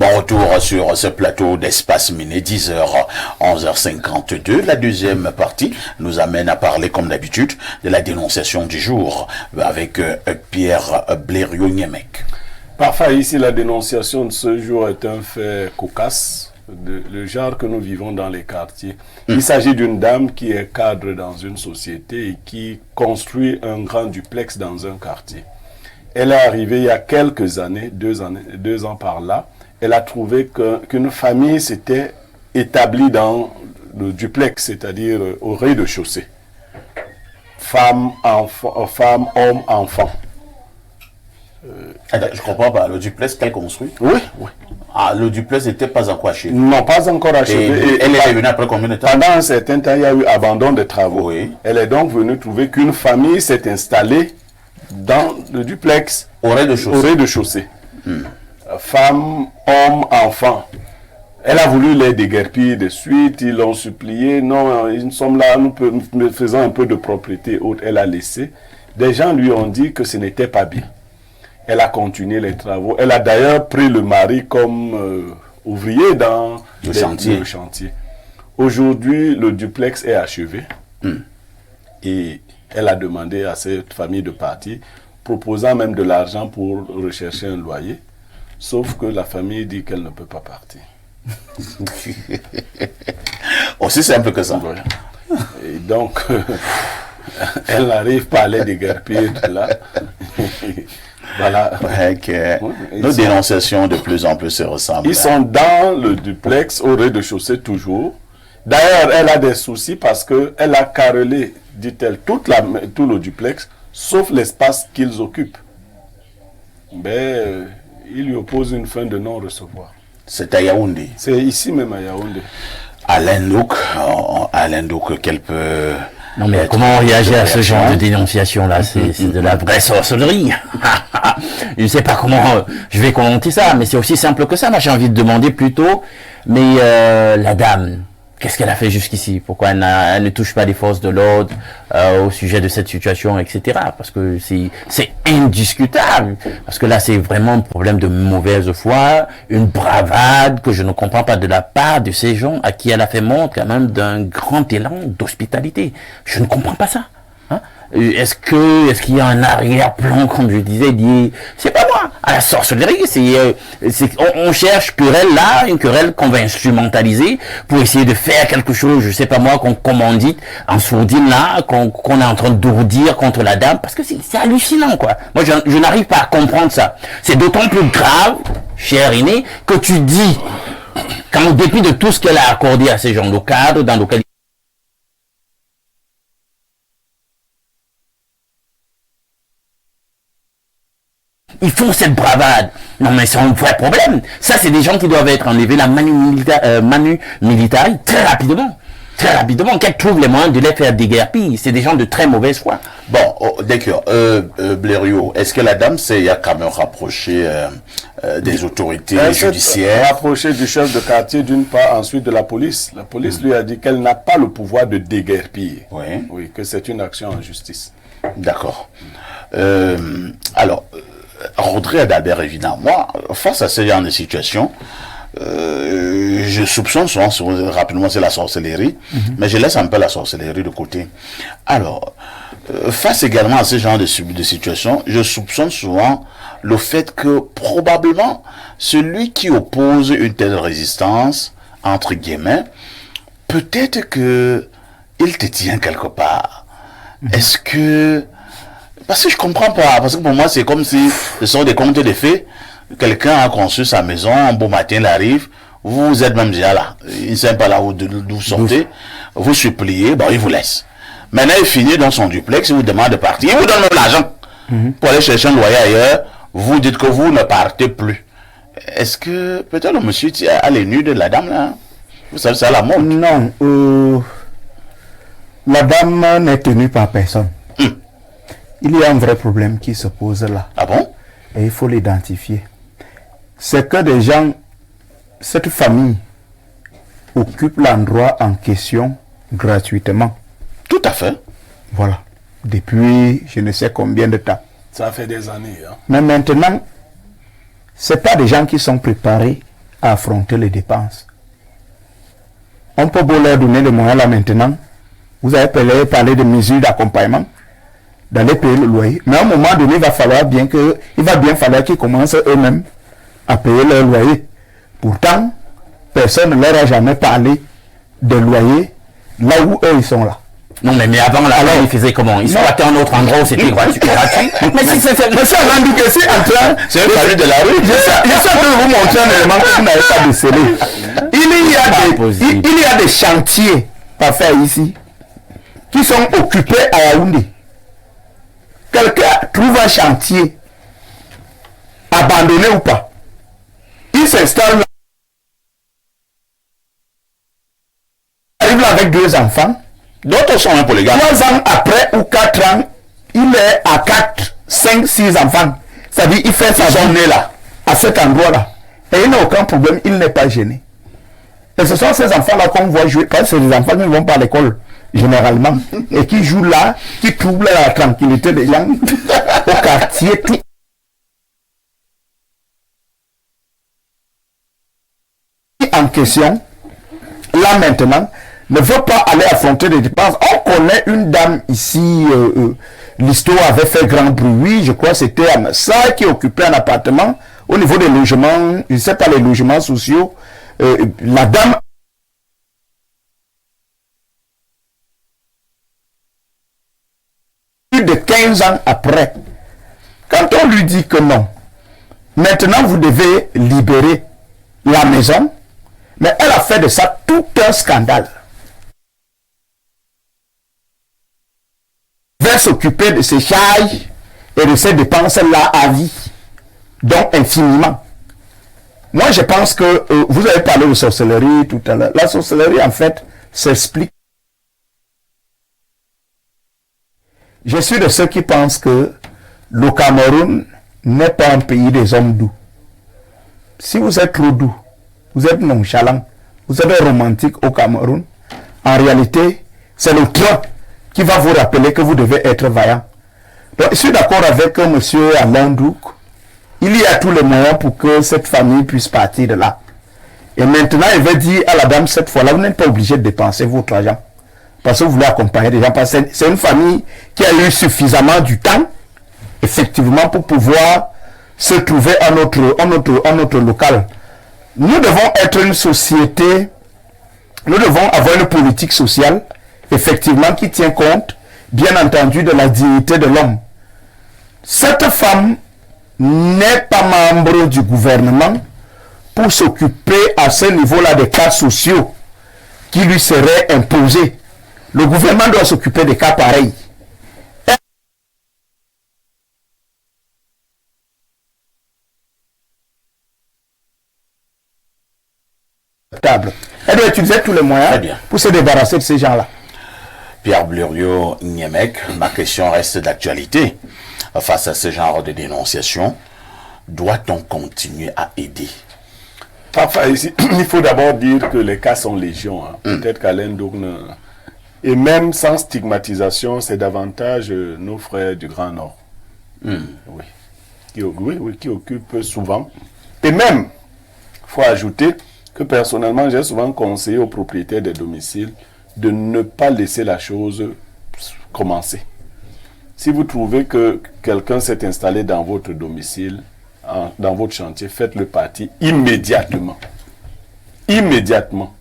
Bon retour sur ce plateau d'Espace Miné, 10h, 11h52. La deuxième partie nous amène à parler, comme d'habitude, de la dénonciation du jour avec Pierre Blériot-Niemek. Parfois, ici, la dénonciation de ce jour est un fait cocasse, le genre que nous vivons dans les quartiers. Il s'agit d'une dame qui est cadre dans une société et qui construit un grand duplex dans un quartier. Elle est arrivée il y a quelques années, 2 ans par là. Elle a trouvé qu'une famille s'était établie dans le duplex, c'est-à-dire au rez-de-chaussée. Femme, homme, enfant. Je comprends pas, le duplex qu'elle construit? Oui, oui. Ah, le duplex n'était pas encore achevé? Non, pas encore achevé. Et elle est venue après combien de temps? Pendant un certain temps, il y a eu abandon des travaux. Oui. Elle est donc venue trouver qu'une famille s'est installée dans le duplex. Au rez-de-chaussée. Au rez-de-chaussée. Femme, homme, enfant. Elle a voulu les déguerpir de suite, ils l'ont supplié. Non, nous sommes là, nous faisons un peu de propriété haute. Elle a laissé. Des gens lui ont dit que ce n'était pas bien. Elle a continué les travaux. Elle a d'ailleurs pris le mari comme ouvrier dans le chantier. Aujourd'hui, le duplex est achevé. Et elle a demandé à cette famille de partir, proposant même de l'argent pour rechercher un loyer. Sauf que la famille dit qu'elle ne peut pas partir. Aussi simple que ça. Voilà. Et donc, elle n'arrive pas à les déguerpir de là. Voilà. Nos dénonciations de plus en plus se ressemblent. Ils sont dans le duplex au rez-de-chaussée toujours. D'ailleurs, elle a des soucis parce qu'elle a carrelé, dit-elle, tout le duplex, sauf l'espace qu'ils occupent. Mais il lui oppose une fin de non-recevoir. C'est à Yaoundé. C'est ici même à Yaoundé. Alain Douk, qu'elle peut... Non mais comment réagir à ce genre de dénonciation là? C'est de la vraie sorcellerie. Je ne sais pas comment je vais commenter ça, mais c'est aussi simple que ça. Moi j'ai envie de demander plutôt, mais la dame, qu'est-ce qu'elle a fait jusqu'ici? Pourquoi elle ne touche pas les forces de l'ordre au sujet de cette situation, etc. Parce que c'est indiscutable. Parce que là, c'est vraiment un problème de mauvaise foi, une bravade que je ne comprends pas de la part de ces gens à qui elle a fait montre quand même d'un grand élan d'hospitalité. Je ne comprends pas ça. Hein? Est-ce qu'il y a un arrière-plan, comme je disais, c'est pas moi, à la sorcellerie, on cherche querelle là, une querelle qu'on va instrumentaliser pour essayer de faire quelque chose, je sais pas moi, qu'on commandite en sourdine là, qu'on est en train d'ourdir contre la dame, parce que c'est hallucinant, quoi. Moi, je n'arrive pas à comprendre ça. C'est d'autant plus grave, cher Iné, que tu dis, qu'en dépit de tout ce qu'elle a accordé à ces gens, le cadre dans lequel ils font cette bravade. Non mais c'est un vrai problème. Ça c'est des gens qui doivent être enlevés la manu militari très rapidement. Très rapidement. Qu'elles trouvent les moyens de les faire déguerpir. C'est des gens de très mauvaise foi. Bon, d'accord. Blériot, est-ce que la dame s'est quand même rapprochée des autorités judiciaires? Rapprochée du chef de quartier d'une part, ensuite de la police. La police lui a dit qu'elle n'a pas le pouvoir de déguerpir. Oui. Oui, que c'est une action en justice. D'accord. Alors, Rodrigue Adalbert, évidemment, moi, face à ce genre de situation, je soupçonne souvent, rapidement, c'est la sorcellerie, mais je laisse un peu la sorcellerie de côté. Alors, face également à ce genre de situation, je soupçonne souvent le fait que probablement celui qui oppose une telle résistance, entre guillemets, peut-être que il te tient quelque part. Est-ce que... Parce que je comprends pas, parce que pour moi c'est comme si ce sont des contes de fées. Quelqu'un a construit sa maison, un beau matin il arrive, vous êtes même déjà là, il ne sait pas là où vous sortez, vous suppliez, bon il vous laisse. Maintenant il finit dans son duplex, il vous demande de partir, il vous donne même l'argent pour aller chercher un loyer ailleurs, vous dites que vous ne partez plus. Est-ce que peut-être le monsieur a les nus de la dame là? Vous savez ça la montre? Non, la dame n'est tenue par personne. Il y a un vrai problème qui se pose là. Ah bon? Et il faut l'identifier. C'est que des gens, cette famille, occupe l'endroit en question gratuitement. Tout à fait. Voilà. Depuis je ne sais combien de temps. Ça fait des années. Hein. Mais maintenant, ce n'est pas des gens qui sont préparés à affronter les dépenses. On peut beau leur donner les moyens là maintenant. Vous avez parlé de mesures d'accompagnement, d'aller payer le loyer. Mais à un moment donné, il va bien falloir qu'ils commencent eux-mêmes à payer leur loyer. Pourtant, personne ne leur a jamais parlé de loyer là où eux ils sont là. Non, mais avant, là, ils faisaient comment? Ils squattaient un autre endroit où c'était gratuit. Mais si c'est fait, monsieur Randu, que c'est en train, c'est le salut de la rue. Je sais que vous montrer un élément que vous n'avez pas décelé. Il y a des chantiers à faire ici qui sont occupés à Yaoundé. Quelqu'un trouve un chantier abandonné ou pas, il s'installe là, il arrive là avec 2 enfants. D'autres sont un polygame. 3 ans après ou 4 ans, il est à 4, 5, 6 enfants. C'est-à-dire il fait sa journée là, à cet endroit-là. Et il n'a aucun problème, il n'est pas gêné. Et ce sont ces enfants-là qu'on voit jouer, parce que c'est des enfants qui ne vont pas à l'école, généralement, et qui jouent là, qui troublent la tranquillité des gens au quartier. Tout. En question, là maintenant, ne veut pas aller affronter des dépenses. On connaît une dame ici, l'histoire avait fait grand bruit, je crois que c'était à Massa, qui occupait un appartement au niveau des logements, je ne sais pas, les logements sociaux. La dame plus de 15 ans après, quand on lui dit que non, maintenant vous devez libérer la maison, mais elle a fait de ça tout un scandale. Va s'occuper de ses charges et de ses dépenses-là à vie, donc infiniment. Moi, je pense que vous avez parlé de sorcellerie tout à l'heure. La sorcellerie, en fait, s'explique. Je suis de ceux qui pensent que le Cameroun n'est pas un pays des hommes doux. Si vous êtes trop doux, vous êtes nonchalant, vous êtes romantique au Cameroun, en réalité, c'est le train qui va vous rappeler que vous devez être vaillant. Donc, je suis d'accord avec M. Alain Douk. Il y a tous les moyens pour que cette famille puisse partir de là. Et maintenant, il veut dire à la dame, cette fois-là, vous n'êtes pas obligé de dépenser votre argent. Parce que vous voulez accompagner des gens. Parce que c'est une famille qui a eu suffisamment du temps, effectivement, pour pouvoir se trouver en notre local. Nous devons être une société, nous devons avoir une politique sociale, effectivement, qui tient compte, bien entendu, de la dignité de l'homme. Cette femme n'est pas membre du gouvernement pour s'occuper à ce niveau-là des cas sociaux qui lui seraient imposés. Le gouvernement doit s'occuper des cas pareils. Elle doit utiliser tous les moyens pour se débarrasser de ces gens-là. Pierre Blériot-Niémec, ma question reste d'actualité. Face à ce genre de dénonciation, doit-on continuer à aider? Parfois, ici, il faut d'abord dire que les cas sont légion. Hein. Peut-être qu'Alain Dogne, et même sans stigmatisation, c'est davantage nos frères du Grand Nord. Oui. Qui occupent souvent. Et même, il faut ajouter que personnellement, j'ai souvent conseillé aux propriétaires des domiciles de ne pas laisser la chose commencer. Si vous trouvez que quelqu'un s'est installé dans votre domicile, dans votre chantier, faites-le partir immédiatement. Immédiatement.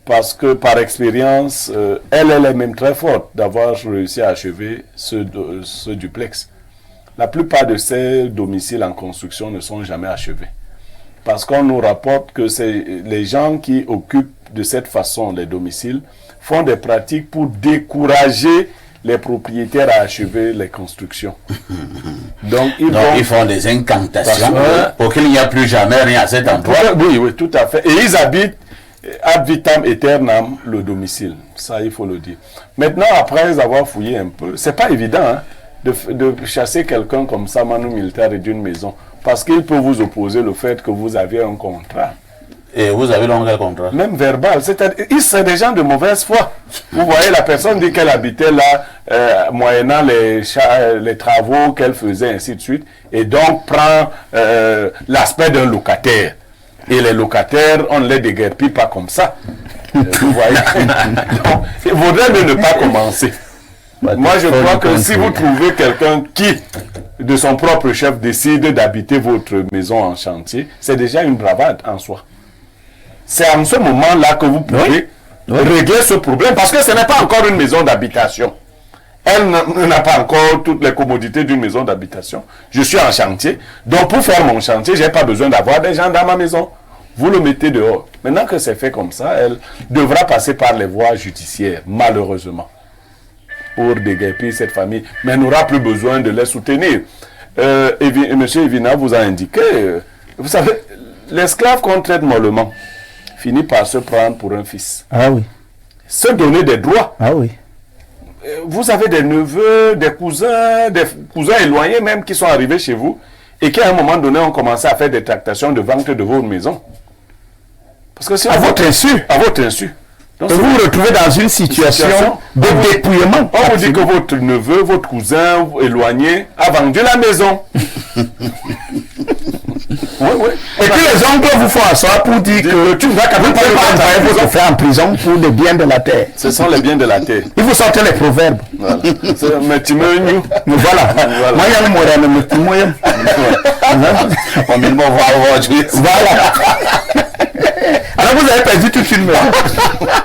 Parce que par expérience, elle est même très forte d'avoir réussi à achever ce duplex. La plupart de ces domiciles en construction ne sont jamais achevés. Parce qu'on nous rapporte que les gens qui occupent de cette façon les domiciles font des pratiques pour décourager les propriétaires à achever les constructions. Donc, ils font des incantations pour qu'il n'y ait plus jamais rien à cet endroit. Oui, tout à fait. Et ils habitent ad vitam aeternam le domicile. Ça, il faut le dire. Maintenant, après avoir fouillé un peu, c'est pas évident hein, de chasser quelqu'un comme ça, manu militaire, d'une maison. Parce qu'il peut vous opposer le fait que vous avez un contrat. Et vous avez donc quel contrat? Même verbal. C'est des gens de mauvaise foi. Vous voyez, la personne dit qu'elle habitait là, moyennant les travaux qu'elle faisait, ainsi de suite, et donc prend l'aspect d'un locataire. Et les locataires, on ne les déguerpit pas comme ça. Vous voyez. Donc, il vaudrait mieux ne pas commencer. Moi, je crois que si vous trouvez quelqu'un qui, de son propre chef, décide d'habiter votre maison en chantier, c'est déjà une bravade en soi. C'est en ce moment-là que vous pouvez régler ce problème, parce que ce n'est pas encore une maison d'habitation. Elle n'a pas encore toutes les commodités d'une maison d'habitation. Je suis en chantier, donc pour faire mon chantier, je n'ai pas besoin d'avoir des gens dans ma maison. Vous le mettez dehors. Maintenant que c'est fait comme ça, elle devra passer par les voies judiciaires, malheureusement, pour déguerpir cette famille. Mais elle n'aura plus besoin de les soutenir. Monsieur Evina vous a indiqué, vous savez, l'esclave qu'on traite mollement finit par se prendre pour un fils. Ah oui. Se donner des droits. Ah oui. Vous avez des neveux, des cousins éloignés même qui sont arrivés chez vous et qui à un moment donné ont commencé à faire des tractations de vente de votre maison. Parce que à votre insu. À votre insu. Donc, vous vous retrouvez dans une situation de dépouillement. On vous dit que votre neveu, votre cousin éloigné a vendu la maison. Oui. Et puis les oncles vous font asseoir pour dire que tu ne vas quand même pas envoyer votre frère en prison pour des biens de la terre. Ce sont les biens de la terre. Il vous sortez les proverbes. Voilà. Mais tu me nues. Voilà. Voilà. Alors vous avez perdu toute une maison.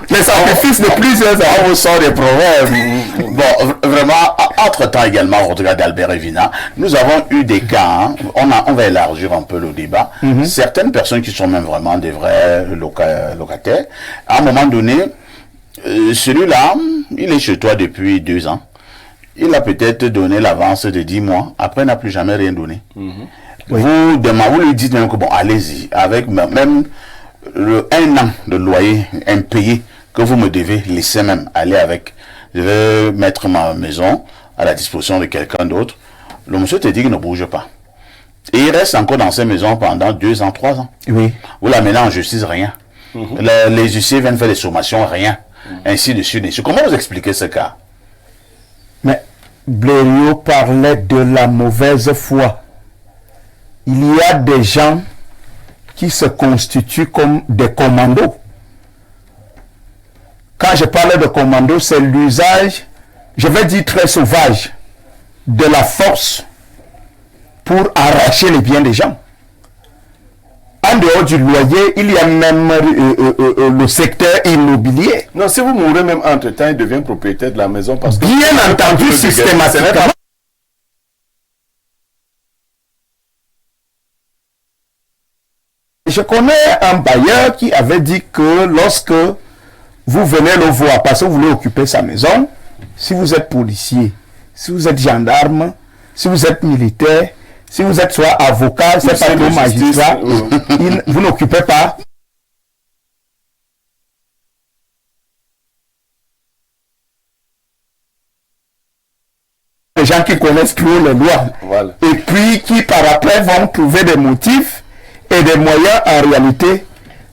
Les sacrifices de plusieurs années. On vous sort des proverbes. Bon, vraiment, entre-temps également, au regard d'Albert Evina, nous avons eu des cas, hein, on va élargir un peu le débat. Certaines personnes qui sont même vraiment des vrais locataires, à un moment donné, celui-là, il est chez toi depuis 2 ans. Il a peut-être donné l'avance de 10 mois, après n'a plus jamais rien donné. Vous lui dites même que bon, allez-y, avec même le 1 an de loyer impayé que vous me devez, laissez même aller avec. Je vais mettre ma maison à la disposition de quelqu'un d'autre. Le monsieur te dit qu'il ne bouge pas. Et il reste encore dans cette maison pendant 2 ans, 3 ans. Oui. Vous l'amenez en justice, rien. Les huissiers viennent faire des sommations, rien. Ainsi de suite. Comment vous expliquez ce cas? Mais Blériot parlait de la mauvaise foi. Il y a des gens qui se constituent comme des commandos. Quand je parle de commando, c'est l'usage, je vais dire très sauvage, de la force pour arracher les biens des gens. En dehors du loyer, il y a même le secteur immobilier. Non, si vous mourrez même entre-temps, il devient propriétaire de la maison parce que... Bien entendu, systématiquement. Je connais un bailleur qui avait dit que lorsque vous venez le voir parce que vous voulez occuper sa maison, si vous êtes policier, si vous êtes gendarme, si vous êtes militaire, si vous êtes soit avocat, c'est pas le magistrat, vous n'occupez pas. Les gens qui connaissent trop les lois. Voilà. Et puis qui par après vont trouver des motifs et des moyens en réalité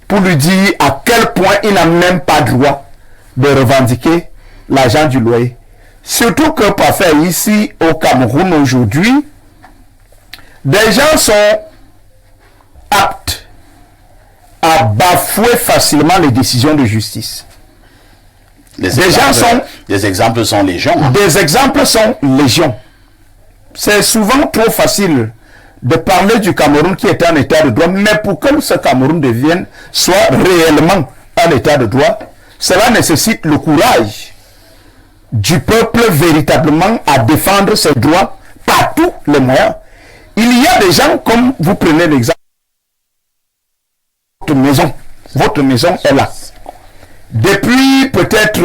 pour lui dire à quel point il n'a même pas droit de revendiquer l'argent du loyer. Surtout que parfois ici au Cameroun aujourd'hui, des gens sont aptes à bafouer facilement les décisions de justice. Les exemples sont légion. Des exemples sont légion. C'est souvent trop facile de parler du Cameroun qui est en état de droit, mais pour que ce Cameroun soit réellement en état de droit, cela nécessite le courage du peuple véritablement à défendre ses droits par tous les moyens. Il y a des gens, comme vous prenez l'exemple, votre maison est là. Depuis peut-être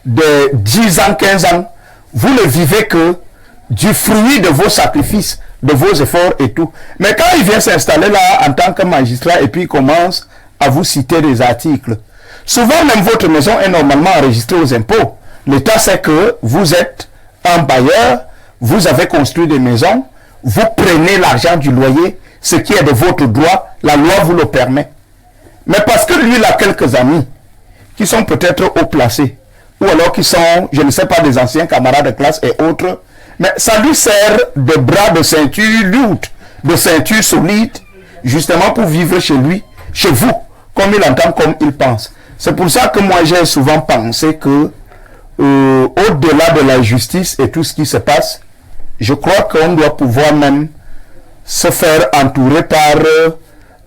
de 10 ans, 15 ans, vous ne vivez que du fruit de vos sacrifices, de vos efforts et tout. Mais quand il vient s'installer là en tant que magistrat et puis il commence à vous citer des articles, souvent même votre maison est normalement enregistrée aux impôts. L'État sait que vous êtes un bailleur, vous avez construit des maisons, vous prenez l'argent du loyer, ce qui est de votre droit, la loi vous le permet. Mais parce que lui, il a quelques amis qui sont peut-être haut placés, ou alors qui sont, je ne sais pas, des anciens camarades de classe et autres, mais ça lui sert de bras de ceinture lourde, de ceinture solide, justement pour vivre chez lui, chez vous, comme il entend, comme il pense. C'est pour ça que moi j'ai souvent pensé que au-delà de la justice et tout ce qui se passe, je crois qu'on doit pouvoir même se faire entourer par,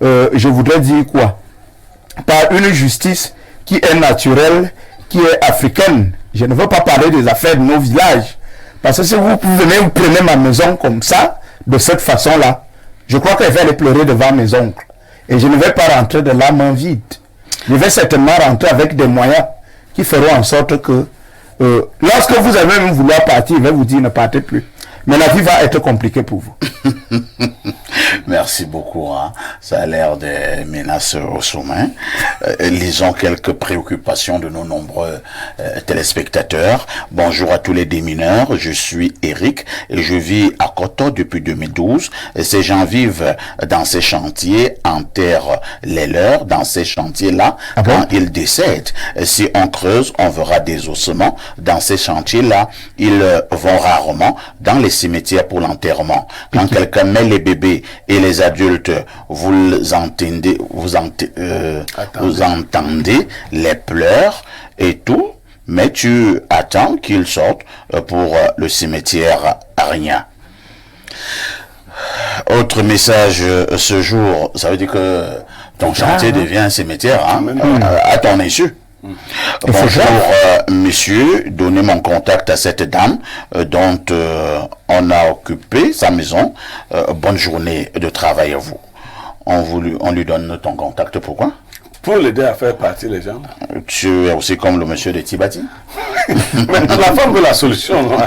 je voudrais dire quoi, par une justice qui est naturelle, qui est africaine. Je ne veux pas parler des affaires de nos villages. Parce que si vous venez, vous prenez ma maison comme ça, de cette façon-là, je crois que je vais aller pleurer devant mes oncles. Et je ne vais pas rentrer de là main vide. Je vais certainement rentrer avec des moyens qui feront en sorte que, lorsque vous allez même vouloir partir, il va vous dire ne partez plus. Mais la vie va être compliquée pour vous. Merci beaucoup. Hein. Ça a l'air des menaces au sommet. Lisons quelques préoccupations de nos nombreux téléspectateurs. Bonjour à tous les démineurs. Je suis Eric et je vis à Koto depuis 2012. Ces gens vivent dans ces chantiers, enterrent les leurs dans ces chantiers-là. Quand ils décèdent, si on creuse, on verra des ossements. Dans ces chantiers-là, ils vont rarement dans les cimetières pour l'enterrement. Quand quelqu'un met les bébés et les adultes, vous entendez les pleurs et tout, mais tu attends qu'ils sortent pour le cimetière rien. Autre message ce jour, ça veut dire que ton chantier devient un cimetière, hein, à ton insu. Bonjour monsieur, donnez mon contact à cette dame dont on a occupé sa maison. Bonne journée de travail à vous. On lui donne ton contact, pourquoi? Pour l'aider à faire partir les gens. Tu es aussi comme le monsieur de Tibati. Mais la femme de la solution. Non?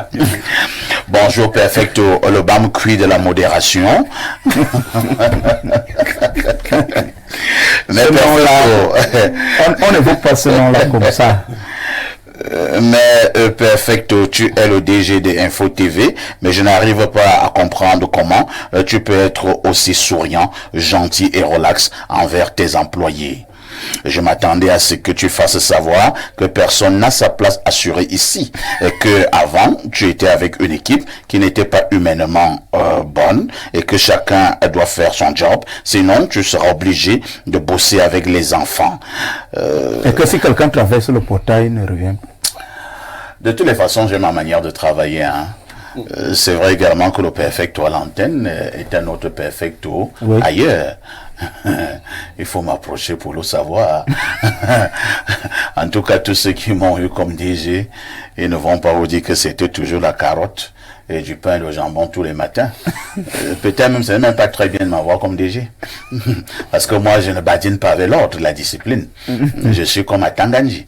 Bonjour Perfecto, le bam cuit de la modération. Mais on évoque pas ce nom-là comme ça. Mais Perfecto, tu es le DG de Info TV, mais je n'arrive pas à comprendre comment tu peux être aussi souriant, gentil et relax envers tes employés. Je m'attendais à ce que tu fasses savoir que personne n'a sa place assurée ici, et que avant tu étais avec une équipe qui n'était pas humainement bonne et que chacun doit faire son job, sinon tu seras obligé de bosser avec les enfants. Et que si quelqu'un traverse le portail, ne revient pas. De toutes les façons, j'ai ma manière de travailler. Hein. C'est vrai également que le perfecto à l'antenne est un autre perfecto ailleurs. Il faut m'approcher pour le savoir. En tout cas, tous ceux qui m'ont eu comme DG, ils ne vont pas vous dire que c'était toujours la carotte et du pain et le jambon tous les matins. Peut-être même, c'est même pas très bien de m'avoir comme DG. Parce que moi, je ne badine pas avec l'ordre, la discipline. Je suis comme à Tanganji.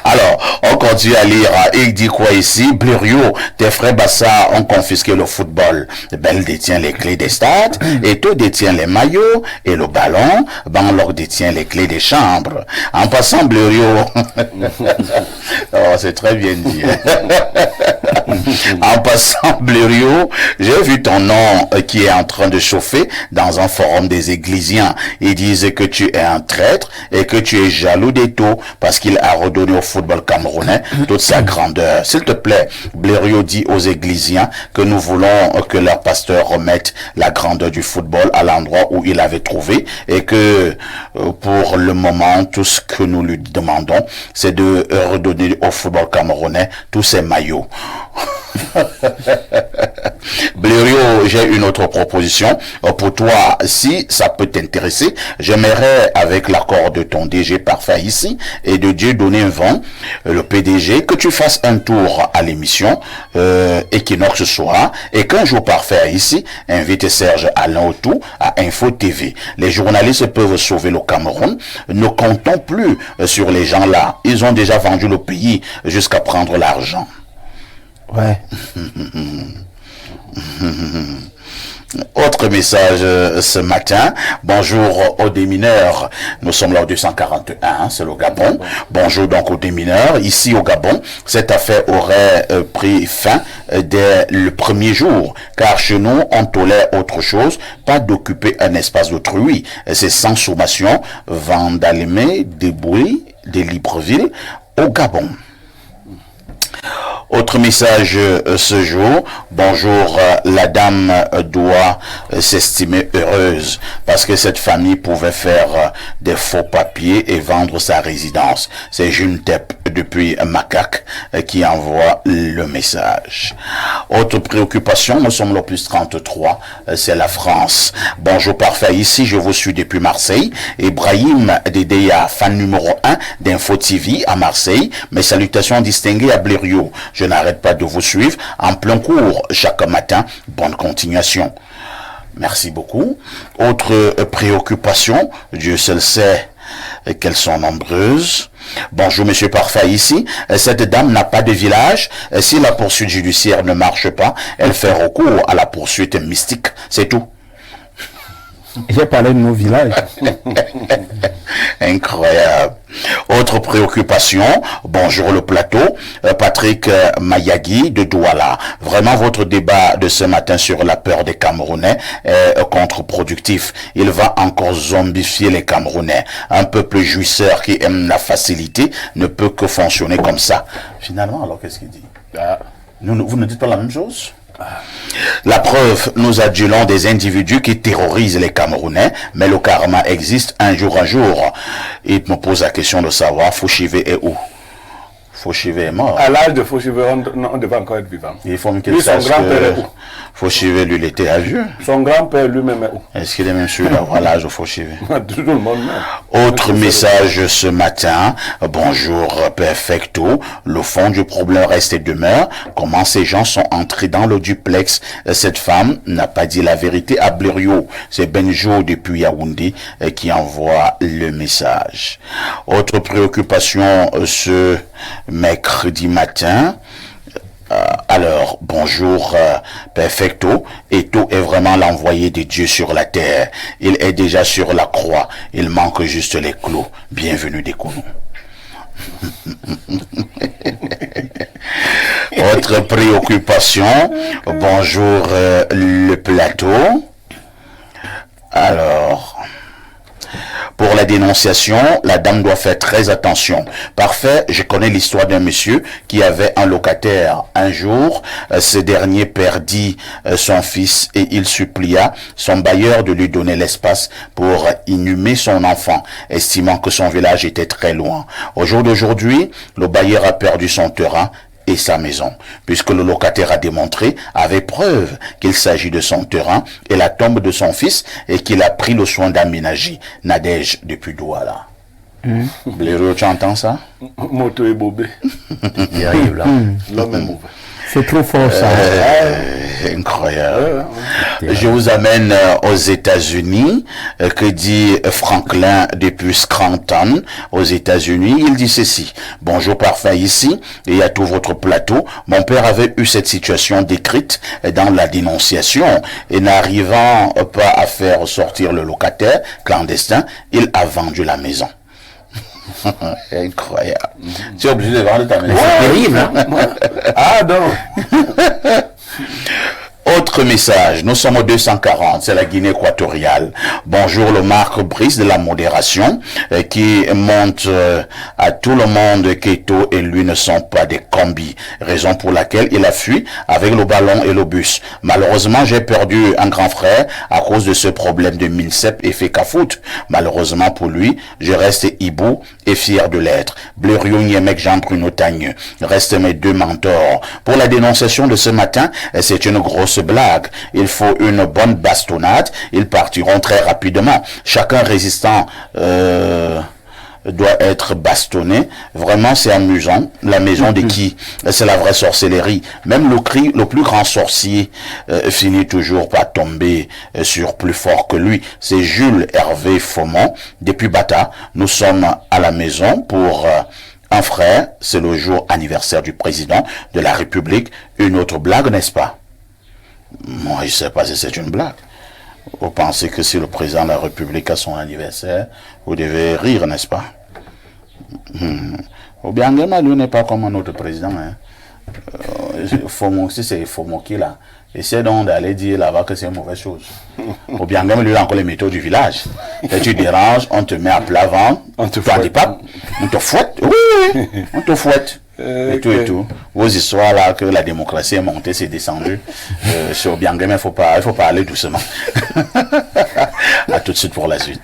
Alors, on continue à lire. Il dit quoi ici? Blériot, tes frères Bassa ont confisqué le football. Belle détient les clés des stades, Eto détient les maillots et le ballon. Banlok détient les clés des chambres. En passant, Blériot, oh, c'est très bien dit. En passant, Blériot, j'ai vu ton nom qui est en train de chauffer dans un forum des Églisiens. Ils disent que tu es un traître et que tu es jaloux d'Eto parce qu'il a redonné au football camerounais toute sa grandeur. S'il te plaît, Blériot dit aux Églisiens que nous voulons que leur pasteur remette la grandeur du football à l'endroit où il avait trouvé et que pour le moment, tout ce que nous lui demandons, c'est de redonner au football camerounais tous ses maillots. Blériot, j'ai une autre proposition pour toi. Si ça peut t'intéresser, j'aimerais, avec l'accord de ton DG parfait ici et de Dieu donner un vent, le PDG, que tu fasses un tour à l'émission Equinox ce soir et qu'un jour parfait ici, invite Serge Alain Autou à Info TV. Les journalistes peuvent sauver le Cameroun. Ne comptons plus sur les gens là. Ils ont déjà vendu le pays jusqu'à prendre l'argent. Ouais. Autre message ce matin. Bonjour aux démineurs. Nous sommes là au 241, c'est le Gabon. Bonjour donc aux démineurs. Ici au Gabon, cette affaire aurait pris fin dès le premier jour. Car chez nous, on tolère autre chose, pas d'occuper un espace d'autrui. C'est sans sommation, Vandalemé, des bruits, des Libreville au Gabon. Autre message ce jour. Bonjour, la dame doit s'estimer heureuse parce que cette famille pouvait faire des faux papiers et vendre sa résidence. C'est June Tep depuis Macaque qui envoie le message. Autre préoccupation, nous sommes le plus 33, c'est la France. Bonjour parfait, ici je vous suis depuis Marseille. Ibrahim Dedeya, fan numéro 1 d'Info TV à Marseille. Mes salutations distinguées à Blériot. Je n'arrête pas de vous suivre en plein cours chaque matin. Bonne continuation. Merci beaucoup. Autre préoccupation, Dieu seul sait qu'elles sont nombreuses. Bonjour Monsieur Parfait, ici, cette dame n'a pas de village. Si la poursuite judiciaire ne marche pas, elle fait recours à la poursuite mystique. C'est tout. J'ai parlé de nos villages. Incroyable. Autre préoccupation, bonjour le plateau, Patrick Mayagui de Douala. Vraiment votre débat de ce matin sur la peur des Camerounais est contre-productif. Il va encore zombifier les Camerounais. Un peuple jouisseur qui aime la facilité ne peut que fonctionner comme ça. Finalement, alors qu'est-ce qu'il dit? Vous ne dites pas la même chose? La preuve, nous adulons des individus qui terrorisent les Camerounais, mais le karma existe un jour. Il me pose la question de savoir, Fouchivé est où? Fouchivé est mort. À l'âge de Fouchivé, on devait encore être vivant. Il faut qu'il sache que Fouchivé, lui, il était à vue. Son grand-père lui-même est où? Est-ce qu'il est même sûr d'avoir l'âge de Fouchivé? Tout le monde même. Autre message ce matin. Bonjour, Perfecto. Le fond du problème reste et demeure. Comment ces gens sont entrés dans le duplex? Cette femme n'a pas dit la vérité à Blériot. C'est Benjo depuis Yaoundé qui envoie le message. Autre préoccupation ce mercredi matin. Alors, bonjour, Perfecto. Eto est vraiment l'envoyé de Dieu sur la terre. Il est déjà sur la croix. Il manque juste les clous. Bienvenue des Kounou. Autre préoccupation. Bonjour, le plateau. Alors... Pour la dénonciation, la dame doit faire très attention. Parfait, je connais l'histoire d'un monsieur qui avait un locataire. Un jour, ce dernier perdit son fils et il supplia son bailleur de lui donner l'espace pour inhumer son enfant, estimant que son village était très loin. Au jour d'aujourd'hui, le bailleur a perdu son terrain et sa maison, puisque le locataire a démontré, avec preuve, qu'il s'agit de son terrain et la tombe de son fils et qu'il a pris le soin d'aménager. Nadège depuis Douala. Blériot, tu entends ça? Moto et bobé. Il arrive là. L'homme est mauvais. C'est trop fort ça. Incroyable. Je vous amène aux États-Unis. Que dit Franklin depuis Scranton aux États-Unis? Il dit ceci. Bonjour parfait ici et à tout votre plateau. Mon père avait eu cette situation décrite dans la dénonciation et n'arrivant pas à faire sortir le locataire clandestin, il a vendu la maison. Incroyable. Tu es obligé de vendre ta maison. C'est terrible, hein? Ah non. Autre message, nous sommes au 240, c'est la Guinée équatoriale. Bonjour le Marc Brice de la modération qui montre à tout le monde qu'Eto et lui ne sont pas des combis, raison pour laquelle il a fui avec le ballon et le bus. Malheureusement, j'ai perdu un grand frère à cause de ce problème de Mincep et Fekafoot. Malheureusement pour lui, je reste hibou et fier de l'être. Blériot Niemek Jean Bruno Tagne restent mes deux mentors. Pour la dénonciation de ce matin, c'est une grosse blague. Il faut une bonne bastonnade. Ils partiront très rapidement. Chacun résistant doit être bastonné. Vraiment, c'est amusant. La maison de qui? C'est la vraie sorcellerie. Même le plus grand sorcier finit toujours par tomber sur plus fort que lui. C'est Jules Hervé Faumont. Depuis Bata, nous sommes à la maison pour... un frère, c'est le jour anniversaire du président de la République. Une autre blague, n'est-ce pas? Moi, je ne sais pas si c'est une blague. Vous pensez que si le président de la République a son anniversaire, vous devez rire, n'est-ce pas? Obiangema, lui, n'est pas comme un autre président. Hein. Si c'est Fomo qui là, essaie donc d'aller dire là-bas que c'est une mauvaise chose. Obiangema, lui, il a encore les métaux du village. Et tu déranges, on te met à plat ventre, on te fouette. On te fouette, oui, on te fouette. Et tout et tout. Vos histoires là que la démocratie est montée, c'est descendu. Sur Biangame, il faut pas aller doucement. À tout de suite pour la suite.